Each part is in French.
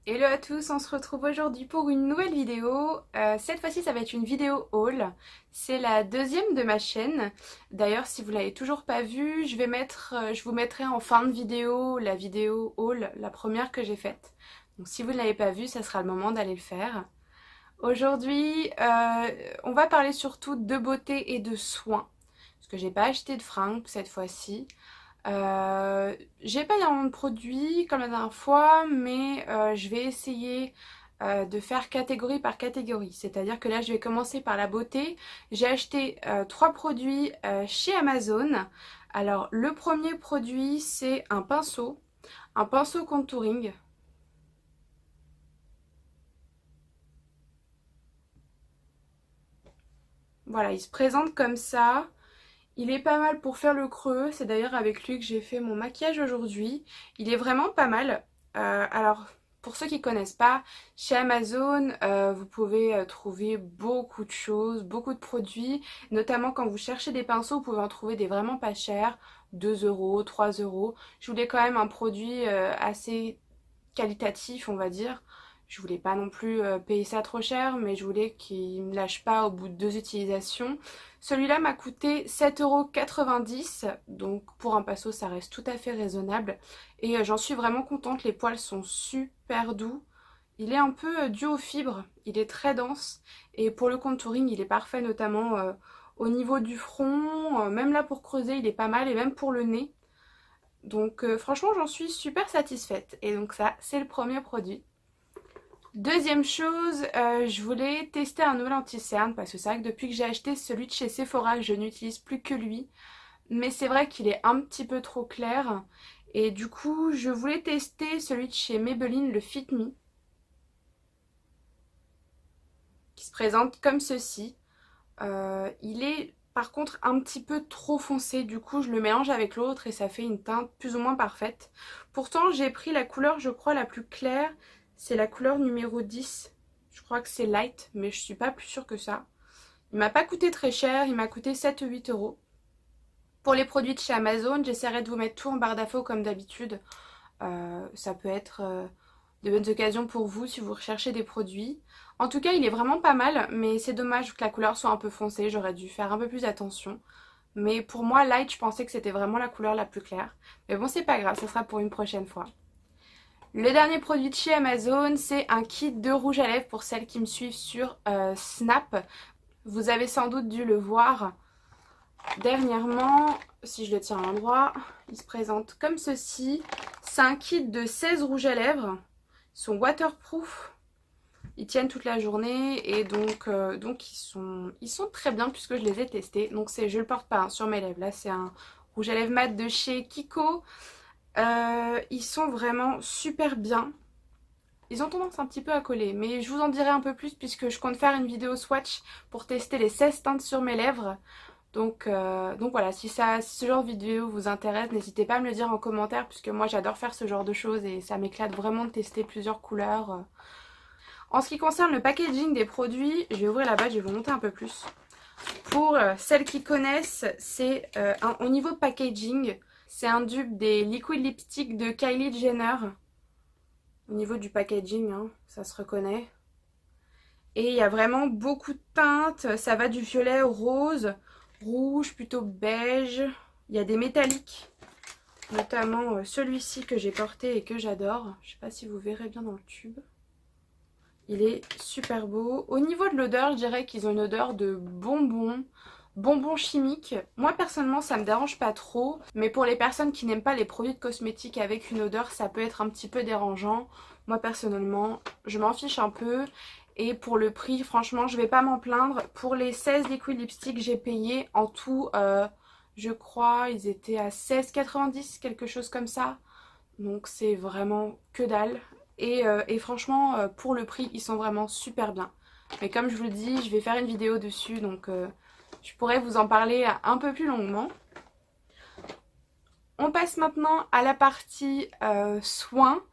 Hello à tous, on se retrouve aujourd'hui pour une nouvelle vidéo. Cette fois-ci, ça va être une vidéo haul. C'est la deuxième de ma chaîne. D'ailleurs, si vous l'avez toujours pas vue, je vous mettrai en fin de vidéo la vidéo haul, la première que j'ai faite. Donc si vous ne l'avez pas vue, ça sera le moment d'aller le faire. Aujourd'hui, on va parler surtout de beauté et de soins. Parce que j'ai pas acheté de fringues cette fois-ci. J'ai pas énormément de produits comme la dernière fois, mais je vais essayer de faire catégorie par catégorie. C'est-à-dire que là, je vais commencer par la beauté. J'ai acheté 3 produits chez Amazon. Alors, le premier produit, c'est un pinceau contouring. Voilà, il se présente comme ça. Il est pas mal pour faire le creux. C'est d'ailleurs avec lui que j'ai fait mon maquillage aujourd'hui. Il est vraiment pas mal. Alors, pour ceux qui connaissent pas, chez Amazon, vous pouvez trouver beaucoup de choses, beaucoup de produits. Notamment quand vous cherchez des pinceaux, vous pouvez en trouver des vraiment pas chers. 2 €, 3 €. Je voulais quand même un produit assez qualitatif, on va dire. Je voulais pas non plus payer ça trop cher, mais je voulais qu'il me lâche pas au bout de 2 utilisations. Celui-là m'a coûté 7,90 €, donc pour un pinceau ça reste tout à fait raisonnable. Et j'en suis vraiment contente, les poils sont super doux. Il est un peu dû aux fibres, il est très dense. Et pour le contouring, il est parfait, notamment au niveau du front. Même là pour creuser, il est pas mal, et même pour le nez. Donc franchement, j'en suis super satisfaite. Et donc ça, c'est le premier produit. Deuxième chose, je voulais tester un nouvel anti-cerne parce que c'est vrai que depuis que j'ai acheté celui de chez Sephora, je n'utilise plus que lui. Mais c'est vrai qu'il est un petit peu trop clair. Et du coup, je voulais tester celui de chez Maybelline, le Fit Me, qui se présente comme ceci. Il est par contre un petit peu trop foncé, du coup je le mélange avec l'autre et ça fait une teinte plus ou moins parfaite. Pourtant j'ai pris la couleur je crois la plus claire, c'est la couleur numéro 10. Je crois que c'est light, mais je suis pas plus sûre que ça. Il m'a pas coûté très cher, il m'a coûté 7 ou 8 €. Pour les produits de chez Amazon, j'essaierai de vous mettre tout en barre d'infos comme d'habitude. Ça peut être de bonnes occasions pour vous si vous recherchez des produits. En tout cas, il est vraiment pas mal, mais c'est dommage que la couleur soit un peu foncée. J'aurais dû faire un peu plus attention. Mais pour moi, light, je pensais que c'était vraiment la couleur la plus claire. Mais bon, c'est pas grave, ça sera pour une prochaine fois. Le dernier produit de chez Amazon, c'est un kit de rouge à lèvres pour celles qui me suivent sur Snap. Vous avez sans doute dû le voir dernièrement. Si je le tiens à l'endroit, il se présente comme ceci. C'est un kit de 16 rouges à lèvres. Ils sont waterproof. Ils tiennent toute la journée et donc ils sont très bien puisque je les ai testés. Donc je le porte pas hein, sur mes lèvres. Là c'est un rouge à lèvres mat de chez Kiko. Ils sont vraiment super bien. Ils ont tendance un petit peu à coller, mais je vous en dirai un peu plus puisque je compte faire une vidéo swatch pour tester les 16 teintes sur mes lèvres. Donc voilà, si ce genre de vidéo vous intéresse, n'hésitez pas à me le dire en commentaire puisque moi j'adore faire ce genre de choses et ça m'éclate vraiment de tester plusieurs couleurs. En ce qui concerne le packaging des produits, je vais ouvrir la page, je vais vous montrer un peu plus. Pour celles qui connaissent, c'est au niveau packaging, c'est un dupe des liquid lipstick de Kylie Jenner. Au niveau du packaging, hein, ça se reconnaît. Et il y a vraiment beaucoup de teintes, ça va du violet au rose, rouge, plutôt beige. Il y a des métalliques, notamment celui-ci que j'ai porté et que j'adore. Je ne sais pas si vous verrez bien dans le tube. Il est super beau. Au niveau de l'odeur, je dirais qu'ils ont une odeur de bonbons chimiques. Moi personnellement ça me dérange pas trop, mais pour les personnes qui n'aiment pas les produits de cosmétiques avec une odeur, ça peut être un petit peu dérangeant. Moi personnellement, je m'en fiche un peu. Et pour le prix, franchement, je vais pas m'en plaindre. Pour les 16 liquid lipstick, j'ai payé en tout, je crois, ils étaient à 16,90, quelque chose comme ça. Donc c'est vraiment que dalle. Et franchement, pour le prix, ils sont vraiment super bien. Mais comme je vous le dis, je vais faire une vidéo dessus, donc je pourrais vous en parler un peu plus longuement. On passe maintenant à la partie soins.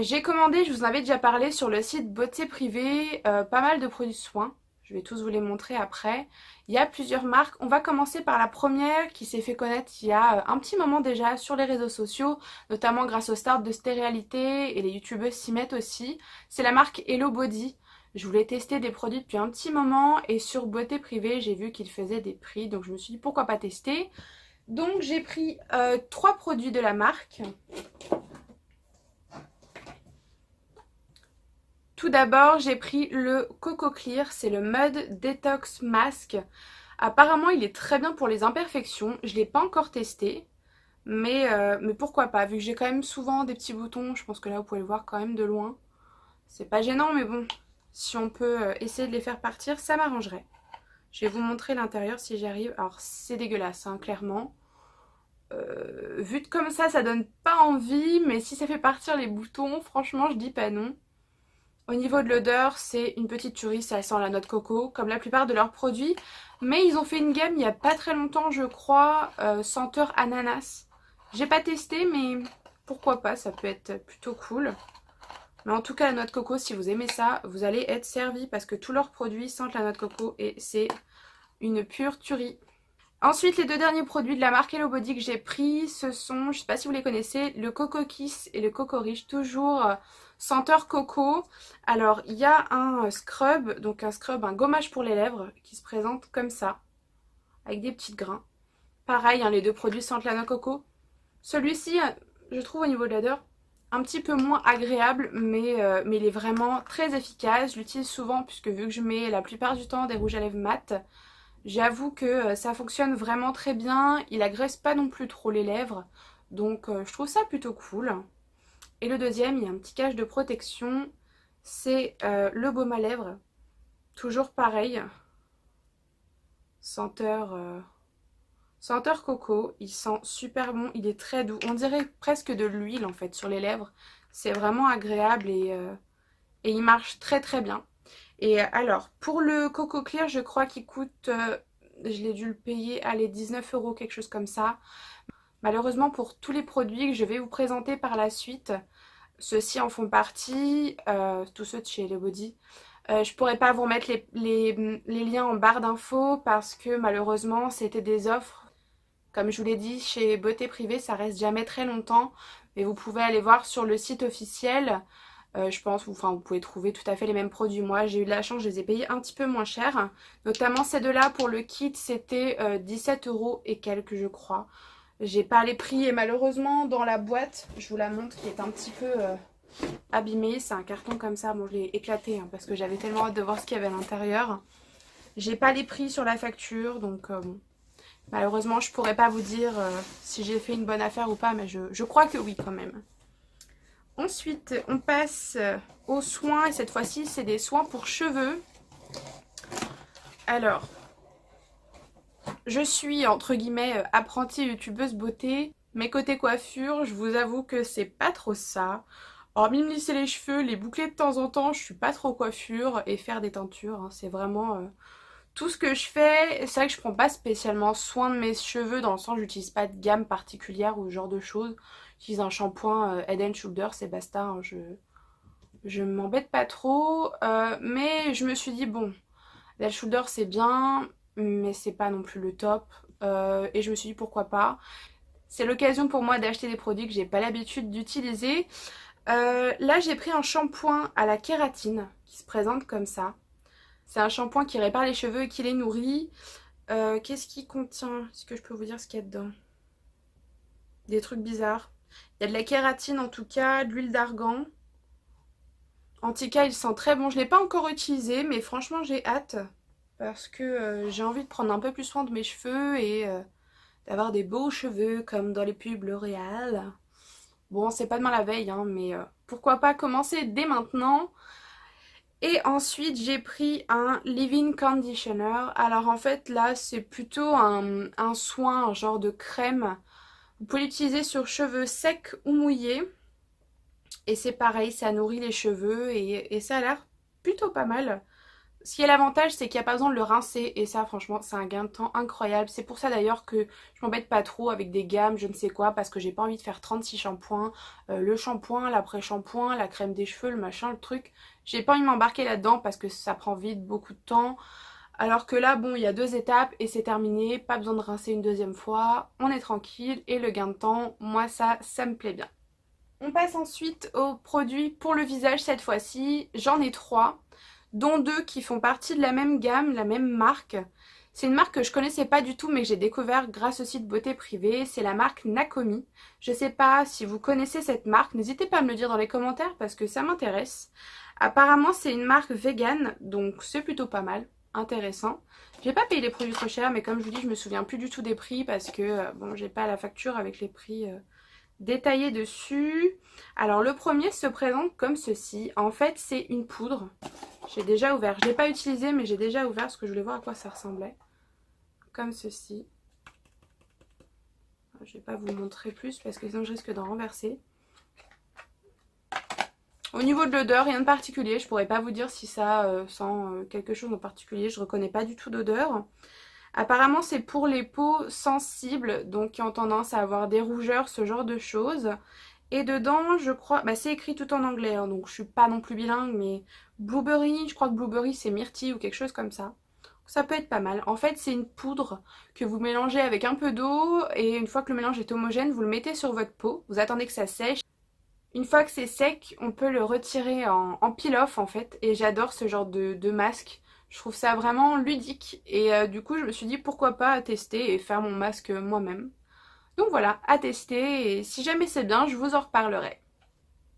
J'ai commandé, je vous en avais déjà parlé sur le site Beauté Privée, pas mal de produits soins. Je vais tous vous les montrer après. Il y a plusieurs marques. On va commencer par la première qui s'est fait connaître il y a un petit moment déjà sur les réseaux sociaux, notamment grâce aux stars de télé-réalité et les youtubeuses s'y mettent aussi. C'est la marque Hello Body. Je voulais tester des produits depuis un petit moment et sur Beauté Privée, j'ai vu qu'ils faisaient des prix. Donc je me suis dit pourquoi pas tester. Donc j'ai pris 3 produits de la marque. Tout d'abord, j'ai pris le Coco Clear, c'est le Mud Detox Mask. Apparemment, il est très bien pour les imperfections. Je ne l'ai pas encore testé, mais pourquoi pas. Vu que j'ai quand même souvent des petits boutons, je pense que là, vous pouvez le voir quand même de loin. C'est pas gênant, mais bon, si on peut essayer de les faire partir, ça m'arrangerait. Je vais vous montrer l'intérieur si j'y arrive. Alors, c'est dégueulasse, hein, clairement. Vu de comme ça donne pas envie, mais si ça fait partir les boutons, franchement, je dis pas non. Au niveau de l'odeur, c'est une petite tuerie, ça sent la noix de coco, comme la plupart de leurs produits. Mais ils ont fait une gamme il n'y a pas très longtemps, je crois, senteur ananas. J'ai pas testé, mais pourquoi pas, ça peut être plutôt cool. Mais en tout cas, la noix de coco, si vous aimez ça, vous allez être servi parce que tous leurs produits sentent la noix de coco et c'est une pure tuerie. Ensuite, les 2 derniers produits de la marque Hello Body que j'ai pris, ce sont, je sais pas si vous les connaissez, le Coco Kiss et le Coco Rich, toujours senteur coco. Alors, il y a un scrub, donc un gommage pour les lèvres qui se présente comme ça, avec des petits grains. Pareil, hein, les 2 produits sentent la noix de coco. Celui-ci, je trouve au niveau de l'odeur, un petit peu moins agréable, mais il est vraiment très efficace. Je l'utilise souvent puisque vu que je mets la plupart du temps des rouges à lèvres mat, j'avoue que ça fonctionne vraiment très bien, il agresse pas non plus trop les lèvres, donc je trouve ça plutôt cool. Et le deuxième, il y a un petit cache de protection, c'est le baume à lèvres, toujours pareil, senteur coco, il sent super bon, il est très doux, on dirait presque de l'huile en fait sur les lèvres, c'est vraiment agréable et il marche très très bien. Et alors, pour le Coco Clear, je crois qu'il coûte, je l'ai dû le payer, allez, 19 €, quelque chose comme ça. Malheureusement, pour tous les produits que je vais vous présenter par la suite, ceux-ci en font partie, tous ceux de chez Hello Body. Je pourrais pas vous remettre les liens en barre d'infos parce que malheureusement, c'était des offres. Comme je vous l'ai dit, chez Beauté Privée, ça reste jamais très longtemps. Mais vous pouvez aller voir sur le site officiel. Je pense, enfin vous pouvez trouver tout à fait les mêmes produits. Moi j'ai eu de la chance, je les ai payés un petit peu moins cher. Notamment ces deux-là pour le kit c'était 17 € et quelques je crois. J'ai pas les prix et malheureusement dans la boîte, je vous la montre qui est un petit peu abîmée. C'est un carton comme ça, bon je l'ai éclaté hein, parce que j'avais tellement hâte de voir ce qu'il y avait à l'intérieur. J'ai pas les prix sur la facture donc bon. Malheureusement je pourrais pas vous dire si j'ai fait une bonne affaire ou pas mais je crois que oui quand même. Ensuite, on passe aux soins et cette fois-ci, c'est des soins pour cheveux. Alors, je suis entre guillemets apprentie youtubeuse beauté, mais côté coiffure, je vous avoue que c'est pas trop ça. Hormis me lisser les cheveux, les boucler de temps en temps, je suis pas trop coiffure et faire des teintures, hein, c'est vraiment tout ce que je fais. C'est vrai que je prends pas spécialement soin de mes cheveux dans le sens où j'utilise pas de gamme particulière ou ce genre de choses. J'utilise un shampoing Head and Shoulders, c'est basta, hein, je m'embête pas trop. Mais je me suis dit, bon, Head and Shoulders c'est bien, mais c'est pas non plus le top. Et je me suis dit, pourquoi pas. C'est l'occasion pour moi d'acheter des produits que j'ai pas l'habitude d'utiliser. Là, j'ai pris un shampoing à la kératine qui se présente comme ça. C'est un shampoing qui répare les cheveux et qui les nourrit. Qu'est-ce qu'il contient? Est-ce que je peux vous dire ce qu'il y a dedans? Des trucs bizarres. Il y a de la kératine en tout cas, de l'huile d'argan. En tout cas, il sent très bon. Je ne l'ai pas encore utilisé, mais franchement, j'ai hâte. Parce que j'ai envie de prendre un peu plus soin de mes cheveux et d'avoir des beaux cheveux comme dans les pubs L'Oréal. Bon, c'est pas demain la veille, hein, mais pourquoi pas commencer dès maintenant. Et ensuite, j'ai pris un leave-in conditioner. Alors en fait, là, c'est plutôt un soin, un genre de crème. Vous pouvez l'utiliser sur cheveux secs ou mouillés. Et c'est pareil, ça nourrit les cheveux et ça a l'air plutôt pas mal. Ce qui est l'avantage, c'est qu'il n'y a pas besoin de le rincer et ça franchement c'est un gain de temps incroyable. C'est pour ça d'ailleurs que je m'embête pas trop avec des gammes, je ne sais quoi, parce que j'ai pas envie de faire 36 shampoings, le shampoing, l'après-shampoing, la crème des cheveux, le machin, le truc. J'ai pas envie de m'embarquer là-dedans parce que ça prend vite beaucoup de temps. Alors que là, bon, il y a 2 étapes et c'est terminé, pas besoin de rincer une deuxième fois, on est tranquille et le gain de temps, moi ça me plaît bien. On passe ensuite aux produits pour le visage cette fois-ci, j'en ai 3. Dont 2 qui font partie de la même gamme, la même marque. C'est une marque que je connaissais pas du tout mais que j'ai découvert grâce au site Beauté Privée, c'est la marque Nakomi. Je sais pas si vous connaissez cette marque, n'hésitez pas à me le dire dans les commentaires parce que ça m'intéresse. Apparemment c'est une marque vegan, donc c'est plutôt pas mal, intéressant. J'ai pas payé les produits trop chers mais comme je vous dis je me souviens plus du tout des prix parce que bon j'ai pas la facture avec les prix détaillé dessus. Alors le premier se présente comme ceci. En fait c'est une poudre. J'ai déjà ouvert. Je l'ai pas utilisé mais j'ai déjà ouvert parce que je voulais voir à quoi ça ressemblait. Comme ceci. Je vais pas vous montrer plus parce que sinon je risque d'en renverser. Au niveau de l'odeur, rien de particulier. Je pourrais pas vous dire si ça sent quelque chose en particulier. Je reconnais pas du tout d'odeur. Apparemment c'est pour les peaux sensibles, donc qui ont tendance à avoir des rougeurs, ce genre de choses. Et dedans je crois, c'est écrit tout en anglais, hein, donc je suis pas non plus bilingue, mais blueberry, je crois que blueberry c'est myrtille ou quelque chose comme ça. Ça peut être pas mal. En fait c'est une poudre que vous mélangez avec un peu d'eau et une fois que le mélange est homogène, vous le mettez sur votre peau, vous attendez que ça sèche. Une fois que c'est sec, on peut le retirer en peel-off en fait, et j'adore ce genre de masque. Je trouve ça vraiment ludique et du coup je me suis dit pourquoi pas tester et faire mon masque moi-même. Donc voilà, à tester et si jamais c'est bien, je vous en reparlerai.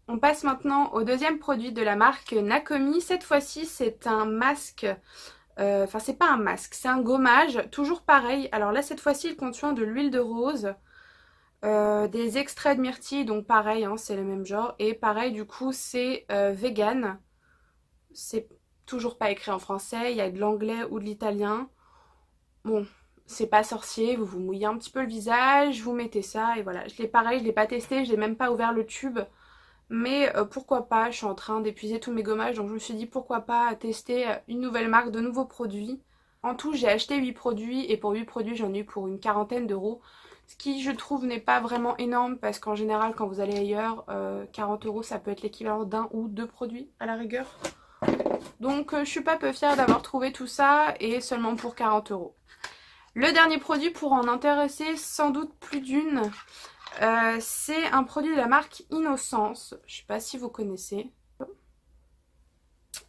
On passe maintenant au deuxième produit de la marque Nakomi. Cette fois-ci c'est un masque, enfin c'est pas un masque, c'est un gommage, toujours pareil. Alors là cette fois-ci il contient de l'huile de rose, des extraits de myrtille, donc pareil, hein, c'est le même genre. Et pareil du coup c'est vegan, c'est toujours pas écrit en français, il y a de l'anglais ou de l'italien. Bon, c'est pas sorcier, vous vous mouillez un petit peu le visage, vous mettez ça et voilà. Pareil, je l'ai pas testé, je l'ai même pas ouvert le tube. Mais pourquoi pas, je suis en train d'épuiser tous mes gommages, donc je me suis dit pourquoi pas tester une nouvelle marque, de nouveaux produits. En tout, j'ai acheté 8 produits et pour 8 produits, j'en ai eu pour une quarantaine d'euros. Ce qui, je trouve, n'est pas vraiment énorme parce qu'en général, quand vous allez ailleurs, 40 euros, ça peut être l'équivalent d'un ou 2 produits à la rigueur. Donc je suis pas peu fière d'avoir trouvé tout ça et seulement pour 40 euros. Le dernier produit pour en intéresser sans doute plus d'une, c'est un produit de la marque Innocence. Je sais pas si vous connaissez.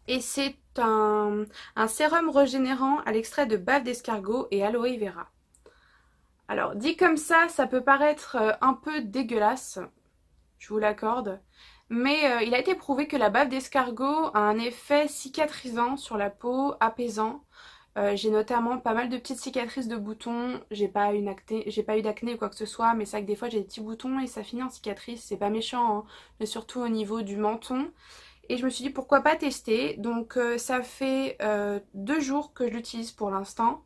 Et c'est un sérum régénérant à l'extrait de bave d'escargot et aloe vera. Alors dit comme ça peut paraître un peu dégueulasse, je vous l'accorde. Mais il a été prouvé que la bave d'escargot a un effet cicatrisant sur la peau, apaisant. J'ai notamment pas mal de petites cicatrices de boutons. J'ai pas eu d'acné ou quoi que ce soit, mais c'est vrai que des fois j'ai des petits boutons et ça finit en cicatrice. C'est pas méchant, hein, mais surtout au niveau du menton. Et je me suis dit pourquoi pas tester. Donc ça fait 2 jours que je l'utilise pour l'instant.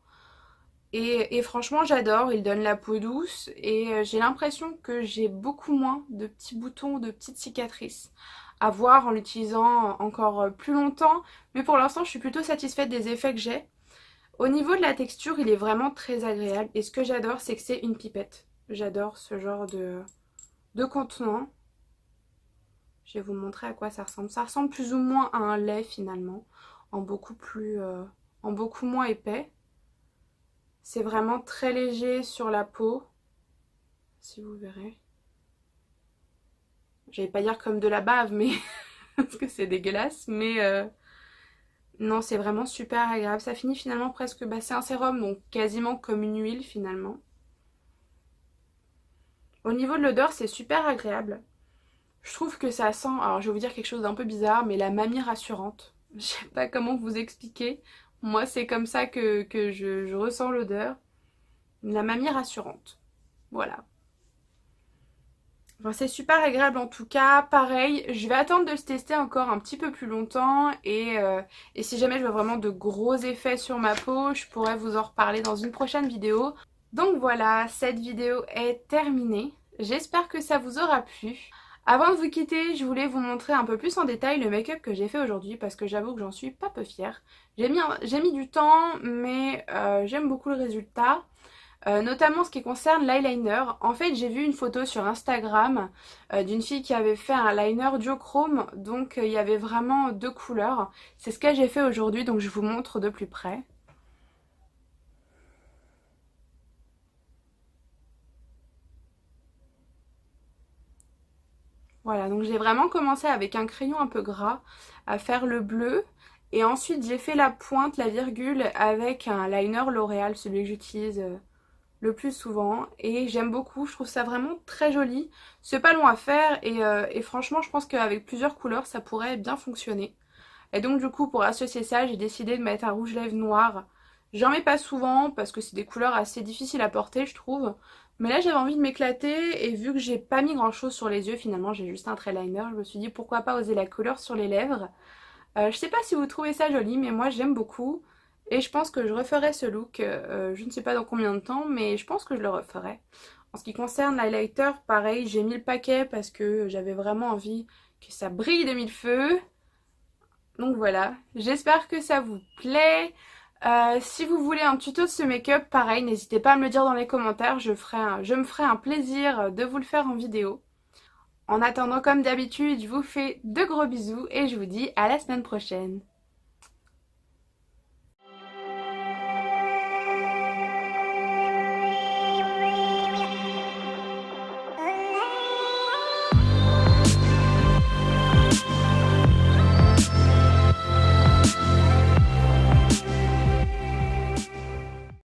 Et franchement j'adore, il donne la peau douce et j'ai l'impression que j'ai beaucoup moins de petits boutons, de petites cicatrices. À voir en l'utilisant encore plus longtemps, mais pour l'instant je suis plutôt satisfaite des effets que j'ai. Au niveau de la texture, il est vraiment très agréable et ce que j'adore c'est que c'est une pipette. J'adore ce genre de contenant. Je vais vous montrer à quoi ça ressemble. Ça ressemble plus ou moins à un lait finalement, en beaucoup moins épais. C'est vraiment très léger sur la peau, si vous verrez. J'allais pas dire comme de la bave, mais parce que c'est dégueulasse, mais non, c'est vraiment super agréable. Ça finit finalement presque, c'est un sérum, donc quasiment comme une huile finalement. Au niveau de l'odeur, c'est super agréable. Je trouve que ça sent, alors je vais vous dire quelque chose d'un peu bizarre, mais la mamie rassurante. Je sais pas comment vous expliquer. Moi, c'est comme ça que je ressens l'odeur. La mamie rassurante. Voilà. Enfin, c'est super agréable en tout cas. Pareil, je vais attendre de le tester encore un petit peu plus longtemps. Et si jamais je vois vraiment de gros effets sur ma peau, je pourrais vous en reparler dans une prochaine vidéo. Donc voilà, cette vidéo est terminée. J'espère que ça vous aura plu. Avant de vous quitter, je voulais vous montrer un peu plus en détail le make-up que j'ai fait aujourd'hui parce que j'avoue que j'en suis pas peu fière. J'ai mis du temps, mais j'aime beaucoup le résultat. Notamment ce qui concerne l'eyeliner. En fait, j'ai vu une photo sur Instagram d'une fille qui avait fait un liner duochrome, donc il y avait vraiment deux couleurs. C'est ce que j'ai fait aujourd'hui, donc je vous montre de plus près. Voilà, donc j'ai vraiment commencé avec un crayon un peu gras à faire le bleu. Et ensuite j'ai fait la pointe, la virgule avec un liner L'Oréal, celui que j'utilise le plus souvent. Et j'aime beaucoup, je trouve ça vraiment très joli. C'est pas long à faire et franchement je pense qu'avec plusieurs couleurs ça pourrait bien fonctionner. Et donc du coup pour associer ça j'ai décidé de mettre un rouge lèvres noir. J'en mets pas souvent parce que c'est des couleurs assez difficiles à porter je trouve. Mais là j'avais envie de m'éclater et vu que j'ai pas mis grand chose sur les yeux, finalement j'ai juste un trait liner, je me suis dit pourquoi pas oser la couleur sur les lèvres. Je sais pas si vous trouvez ça joli mais moi j'aime beaucoup. Et je pense que je referai ce look, je ne sais pas dans combien de temps mais je pense que je le referai. En ce qui concerne l'highlighter, pareil j'ai mis le paquet parce que j'avais vraiment envie que ça brille de mille feux. Donc voilà, j'espère que ça vous plaît. Si vous voulez un tuto de ce make-up, pareil, n'hésitez pas à me le dire dans les commentaires, je me ferai un plaisir de vous le faire en vidéo. En attendant, comme d'habitude, je vous fais de gros bisous et je vous dis à la semaine prochaine.